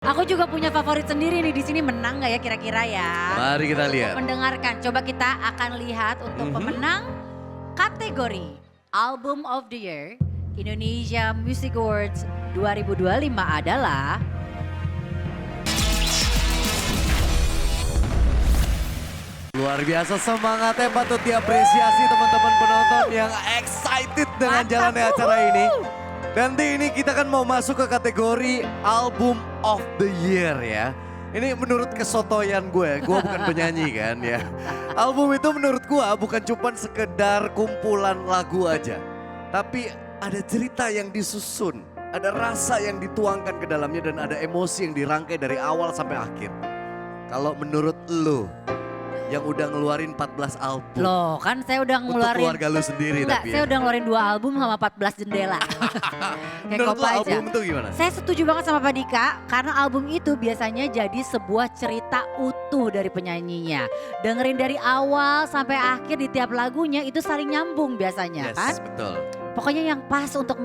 Aku juga punya favorit sendiri nih di sini, menang nggak ya kira-kira ya? Mari kita lihat. Mendengarkan, coba kita akan lihat untuk pemenang kategori Album of the Year Indonesia Music Awards 2025 adalah Luar biasa semangatnya patut diapresiasi teman-teman penonton yang excited dengan jalannya acara ini. Nanti ini kita kan mau masuk ke kategori Album of the Year ya. Ini menurut kesotoyan gue bukan penyanyi kan ya. Album itu menurut gue bukan cuma sekedar kumpulan lagu aja. Tapi ada cerita yang disusun, ada rasa yang dituangkan ke dalamnya dan ada emosi yang dirangkai dari awal sampai akhir. Kalau menurut lo yang udah ngeluarin 14 album. Loh kan saya udah ngeluarin. Untuk keluarga lu sendiri enggak, tapi saya ya. udah ngeluarin 2 album sama 14 jendela. Kayak Menurut lo aja. album itu gimana? Saya setuju banget sama Pak Dika karena album itu biasanya jadi sebuah cerita utuh dari penyanyinya. Dengerin dari awal sampai akhir di tiap lagunya itu saling nyambung biasanya kan. Yes, betul. Pokoknya yang pas untuk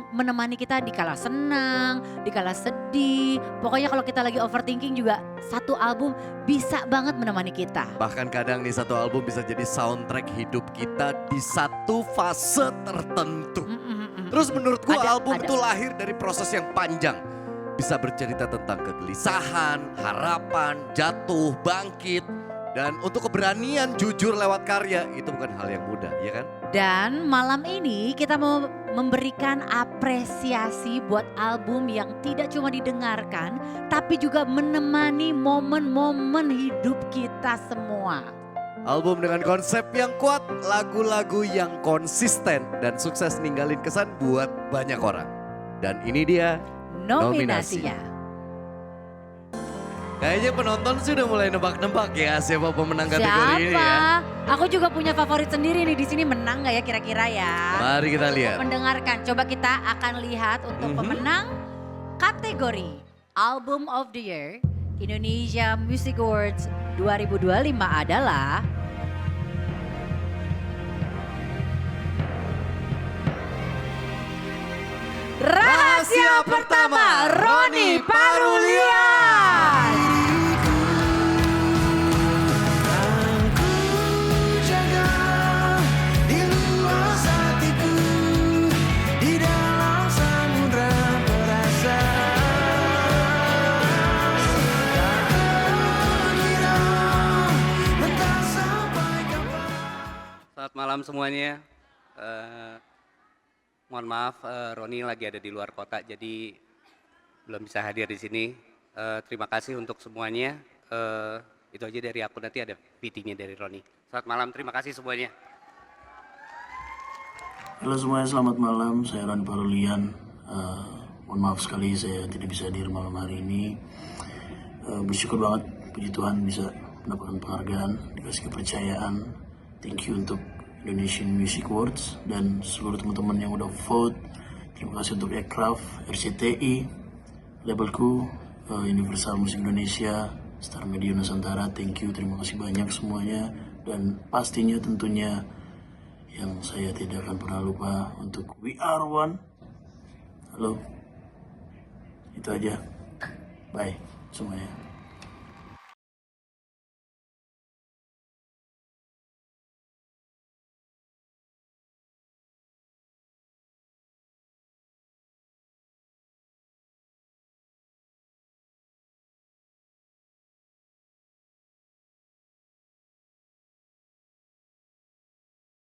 menemani kita di kala senang, di kala sedih. Pokoknya kalau kita lagi overthinking juga satu album bisa banget menemani kita. Bahkan kadang nih satu album bisa jadi soundtrack hidup kita di satu fase tertentu. Terus menurut gua album itu lahir dari proses yang panjang. Bisa bercerita tentang kegelisahan, harapan, jatuh, bangkit. Dan untuk keberanian jujur lewat karya itu bukan hal yang mudah, ya kan? Dan malam ini kita mau memberikan apresiasi buat album yang tidak cuma didengarkan, tapi juga menemani momen-momen hidup kita semua. Album dengan konsep yang kuat, lagu-lagu yang konsisten dan sukses ninggalin kesan buat banyak orang. Dan ini dia Nominasinya. Kayaknya penonton sudah mulai nebak-nebak ya siapa pemenang kategori ini ya. Aku juga punya favorit sendiri nih di sini, menang nggak ya kira-kira ya? Mari kita lihat. Mendengarkan, coba kita akan lihat untuk pemenang kategori Album of the Year Indonesia Music Awards 2025 adalah Rahasia Pertama Roni Parulian. Selamat malam semuanya. Mohon maaf, Roni lagi ada di luar kota, jadi belum bisa hadir di sini. Terima kasih untuk semuanya. Itu aja dari aku, nanti ada PT-nya dari Roni. Selamat malam, terima kasih semuanya. Halo semuanya, selamat malam. Saya Roni Parulian. Mohon maaf sekali saya tidak bisa hadir malam hari ini. Bersyukur banget, puji Tuhan bisa mendapatkan penghargaan, dikasih kepercayaan. Thank you untuk Indonesian Music Awards dan seluruh teman-teman yang udah vote. Terima kasih untuk Aircraft, RCTI, labelku, Universal Musik Indonesia, Star Media Nusantara. Thank you, terima kasih banyak semuanya. Dan pastinya tentunya yang saya tidak akan pernah lupa untuk We Are One. Halo, itu aja. Bye semuanya.